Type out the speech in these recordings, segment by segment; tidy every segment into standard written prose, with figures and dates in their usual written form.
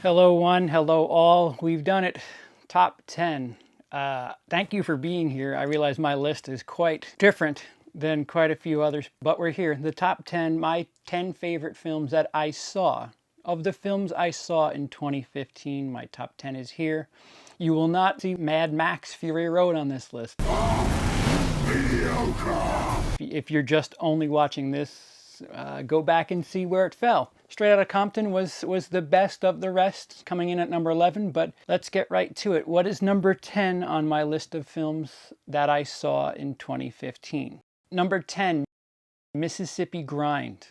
Hello one, hello all. We've done it. Top 10. Thank you for being here. I realize my list is quite different than quite a few others, but we're here. The top 10, my 10 favorite films that I saw. Of the films I saw in 2015, my top 10 is here. You will not see Mad Max Fury Road on this list. If you're just only watching this, go back and see where it fell. Straight Outta Compton was the best of the rest, coming in at number 11, but let's get right to it. What is number 10 on my list of films that I saw in 2015? Number 10, Mississippi Grind.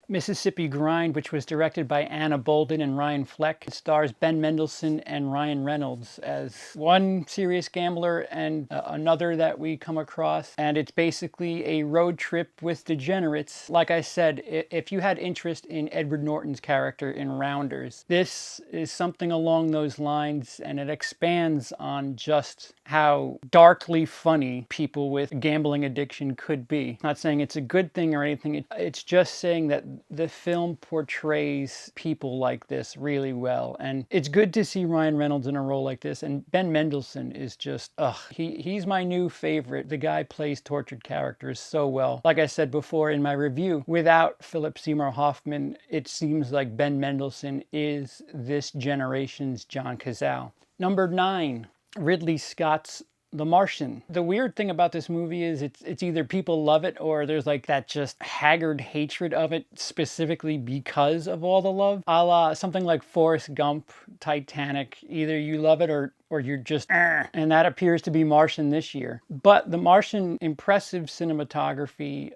Mississippi Grind, which was directed by Anna Bolden and Ryan Fleck, stars Ben Mendelsohn and Ryan Reynolds as one serious gambler and another that we come across. And it's basically a road trip with degenerates. Like I said, if you had interest in Edward Norton's character in Rounders, this is something along those lines, and it expands on just how darkly funny people with gambling addiction could be. Not saying it's a good thing or anything, it's just saying that the film portrays people like this really well, and it's good to see Ryan Reynolds in a role like this. And Ben Mendelsohn is just, he's my new favorite. The guy plays tortured characters so well. Like I said before in my review, without Philip Seymour Hoffman, it seems like Ben Mendelsohn is this generation's John Cazale. Number 9, Ridley Scott's The Martian. The weird thing about this movie is it's either people love it or there's like that just haggard hatred of it specifically because of all the love. A la something like Forrest Gump, Titanic. Either you love it or you're just and that appears to be Martian this year. But The Martian, impressive cinematography.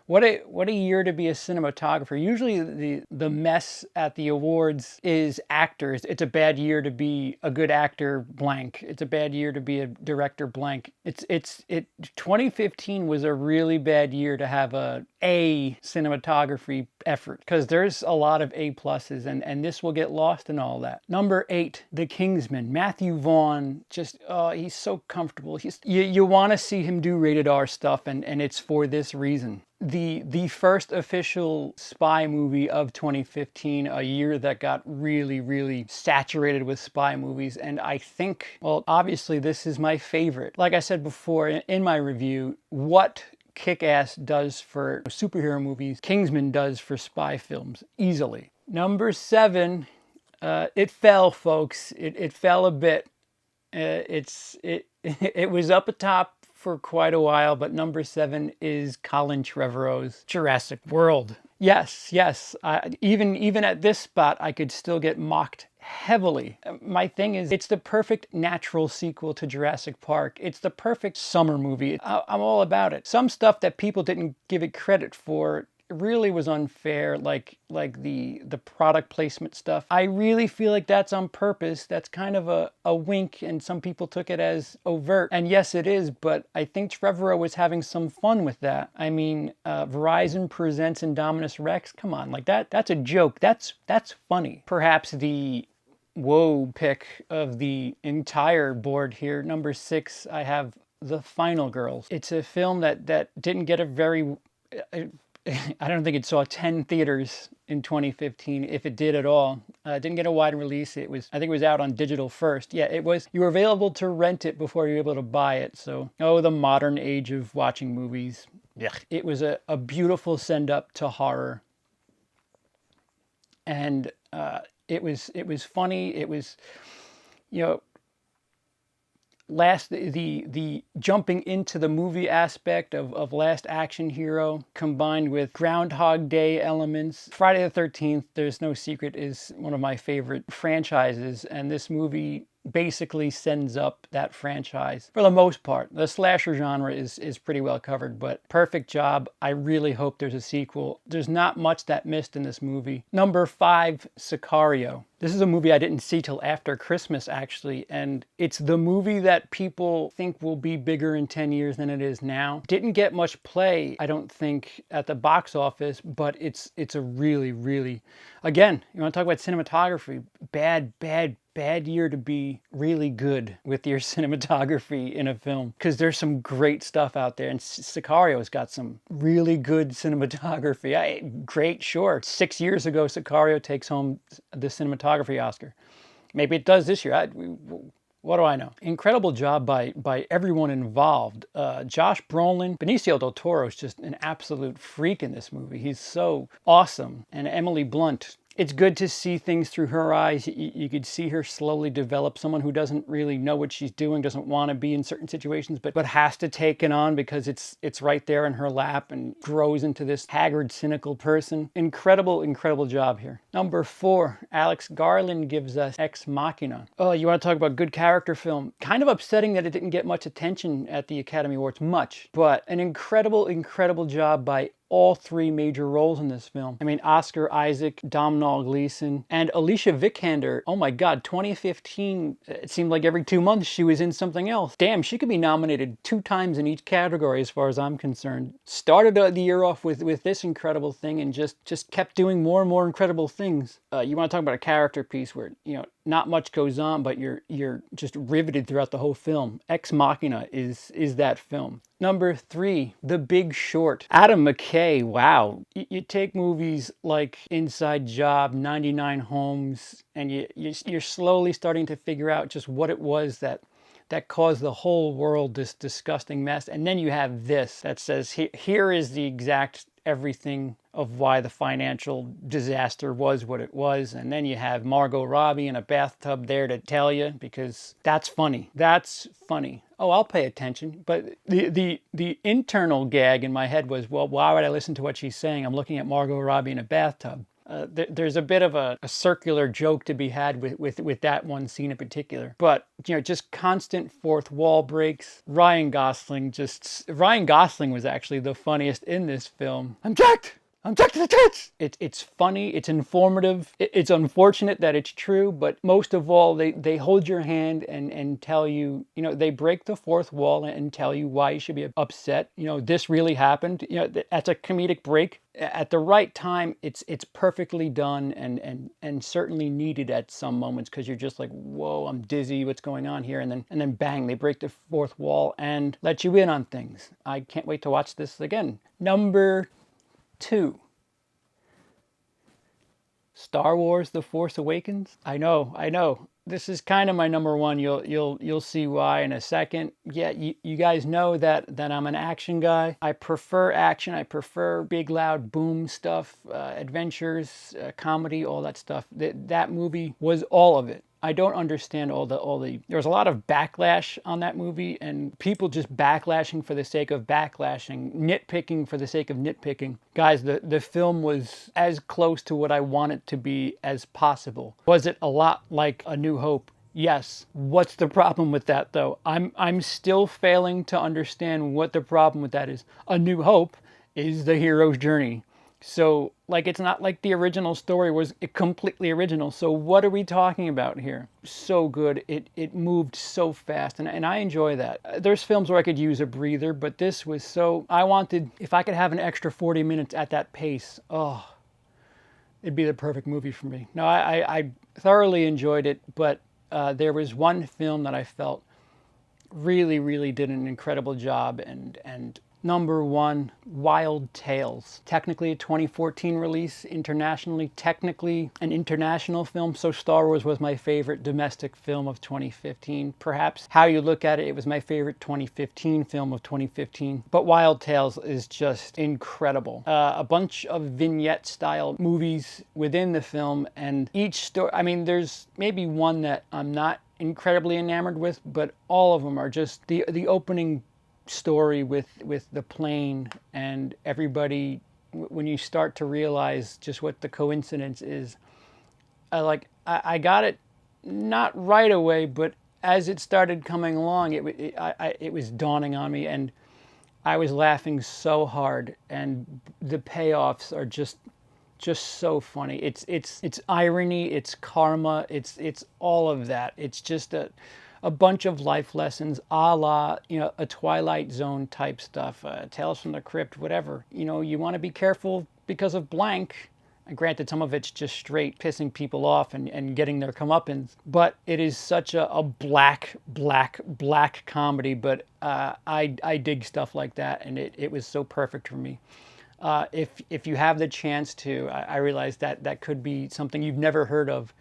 What a year to be a cinematographer. Usually the mess at the awards is actors. It's a bad year to be a good actor, blank. It's a bad year to be a director, blank. 2015 was a really bad year to have a cinematography effort, because there's a lot of A pluses, and this will get lost in all that. Number 8, The Kingsmen. Matthew Vaughn, just he's so comfortable. You want to see him do rated R stuff, and it's for this reason. The first official spy movie of 2015, a year that got really, really saturated with spy movies. And I think, well, obviously this is my favorite. Like I said before in my review, what Kick-Ass does for superhero movies, Kingsman does for spy films, easily. Number 7, it fell, folks. It fell a bit. It was up atop for quite a while, but number 7 is Colin Trevorrow's Jurassic World. Yes, even at this spot, I could still get mocked heavily. My thing is, it's the perfect natural sequel to Jurassic Park. It's the perfect summer movie. I'm all about it. Some stuff that people didn't give it credit for really was unfair, like the product placement stuff. I really feel like that's on purpose. That's kind of a wink, and some people took it as overt. And yes, it is, but I think Trevorrow was having some fun with that. I mean, Verizon presents Indominus Rex. Come on, like that's a joke. That's funny. Perhaps the whoa pick of the entire board here. Number 6, I have The Final Girls. It's a film that didn't get a very I don't think it saw 10 theaters in 2015, if it did at all. It didn't get a wide release. I think it was out on digital first. Yeah, it was. You were available to rent it before you were able to buy it. So, the modern age of watching movies. Yeah. It was a beautiful send-up to horror. And it was funny. It was, the jumping into the movie aspect of Last Action Hero combined with Groundhog Day elements. Friday the 13th, there's no secret, is one of my favorite franchises, and this movie basically sends up that franchise for the most part. The slasher genre is pretty well covered, but perfect job. I really hope there's a sequel. There's not much that missed in this movie. Number 5, Sicario. This is a movie I didn't see till after Christmas, actually, and it's the movie that people think will be bigger in 10 years than it is now. Didn't get much play, I don't think, at the box office, but it's a really, really, again, you want to talk about cinematography, bad bad year to be really good with your cinematography in a film, because there's some great stuff out there, and Sicario's got some really good cinematography. Great, sure. 6 years ago, Sicario takes home the cinematography Oscar. Maybe it does this year. What do I know? Incredible job by everyone involved. Josh Brolin, Benicio del Toro is just an absolute freak in this movie. He's so awesome. And Emily Blunt. It's good to see things through her eyes. You could see her slowly develop, someone who doesn't really know what she's doing, doesn't want to be in certain situations, but has to take it on because it's right there in her lap, and grows into this haggard, cynical person. Incredible, incredible job here. Number 4, Alex Garland gives us Ex Machina. Oh, you want to talk about good character film? Kind of upsetting that it didn't get much attention at the Academy Awards, but an incredible, incredible job by all 3 major roles in this film. I mean, Oscar Isaac, Domhnall Gleeson, and Alicia Vikander. Oh my God, 2015, it seemed like every 2 months she was in something else. Damn, she could be nominated 2 times in each category as far as I'm concerned. Started the year off with this incredible thing, and just kept doing more and more incredible things. You want to talk about a character piece where, not much goes on, but you're just riveted throughout the whole film. Ex Machina is that film. Number 3, The Big Short. Adam McKay, wow. You take movies like Inside Job, 99 Homes, and you're slowly starting to figure out just what it was that caused the whole world this disgusting mess. And then you have this that says, here is the exact everything of why the financial disaster was what it was. And then you have Margot Robbie in a bathtub there to tell you, because that's funny. That's funny. Oh, I'll pay attention. But the internal gag in my head was, well, why would I listen to what she's saying? I'm looking at Margot Robbie in a bathtub. There's a bit of a circular joke to be had with that one scene in particular. But, just constant fourth wall breaks. Ryan Gosling was actually the funniest in this film. I'm jacked to the tits! It's funny, it's informative, it's unfortunate that it's true, but most of all, they hold your hand and tell you, they break the fourth wall and tell you why you should be upset. This really happened. That's a comedic break. At the right time, it's perfectly done and certainly needed at some moments, because you're just like, whoa, I'm dizzy, what's going on here? And then bang, they break the fourth wall and let you in on things. I can't wait to watch this again. Number 2, Star Wars: The Force Awakens. I know. This is kind of my number 1. You'll see why in a second. Yeah, you guys know that I'm an action guy. I prefer action. I prefer big, loud, boom stuff, adventures, comedy, all that stuff. That movie was all of it. I don't understand all the. There was a lot of backlash on that movie, and people just backlashing for the sake of backlashing, nitpicking for the sake of nitpicking. Guys, the film was as close to what I want it to be as possible. Was it a lot like A New Hope? Yes. What's the problem with that, though? I'm still failing to understand what the problem with that is. A New Hope is the hero's journey. So, it's not like the original story was completely original. So what are we talking about here? So good. It moved so fast, and I enjoy that. There's films where I could use a breather, but this was so... I wanted... If I could have an extra 40 minutes at that pace, it'd be the perfect movie for me. No, I thoroughly enjoyed it, but there was one film that I felt really, really did an incredible job, and Number 1, Wild Tales. Technically a 2014 release, internationally, technically an international film, so Star Wars was my favorite domestic film of 2015. Perhaps how you look at it, it was my favorite 2015 film of 2015. But Wild Tales is just incredible. A bunch of vignette-style movies within the film, and each story, there's maybe one that I'm not incredibly enamored with, but all of them are just the opening story with the plane and everybody. When you start to realize just what the coincidence is, I got it not right away, but as it started coming along, it was dawning on me, and I was laughing so hard, and the payoffs are just so funny. It's irony, it's karma, it's all of that. It's just a bunch of life lessons, a la, a Twilight Zone type stuff, Tales from the Crypt, whatever. You want to be careful because of blank, Granted, some of it's just straight pissing people off and getting their comeuppance, but it is such a black comedy. But I dig stuff like that, and it was so perfect for me. If you have the chance to, I realize that could be something you've never heard of.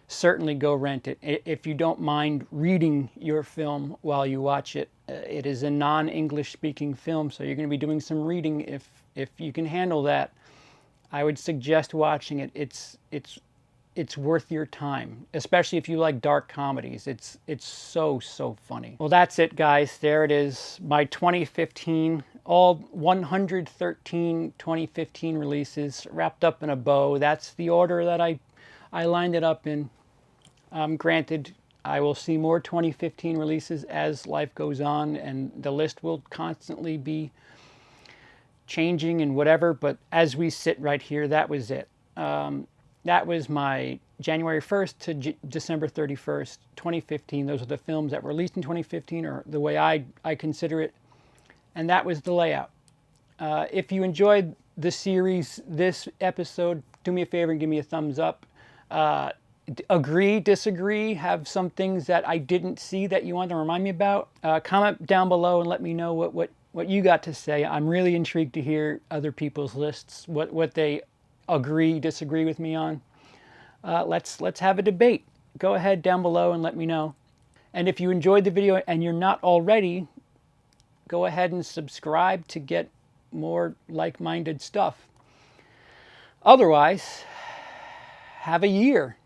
Certainly go rent it. If you don't mind reading your film while you watch it, it is a non-English speaking film, so you're going to be doing some reading. If you can handle that, I would suggest watching it. It's worth your time, especially if you like dark comedies. It's so funny. Well, that's it, guys. There it is. My 2015, all 113 2015 releases wrapped up in a bow. That's the order that I lined it up in. Granted, I will see more 2015 releases as life goes on, and the list will constantly be changing and whatever, but as we sit right here, that was it. That was my January 1st to December 31st, 2015. Those are the films that were released in 2015, or the way I consider it. And that was the layout. If you enjoyed the series, this episode, do me a favor and give me a thumbs up. Agree, disagree, have some things that I didn't see that you want to remind me about. Comment down below and let me know what you got to say. I'm really intrigued to hear other people's lists, what they agree, disagree with me on. Let's have a debate. Go ahead down below and let me know. And if you enjoyed the video and you're not already, go ahead and subscribe to get more like-minded stuff. Otherwise, have a year.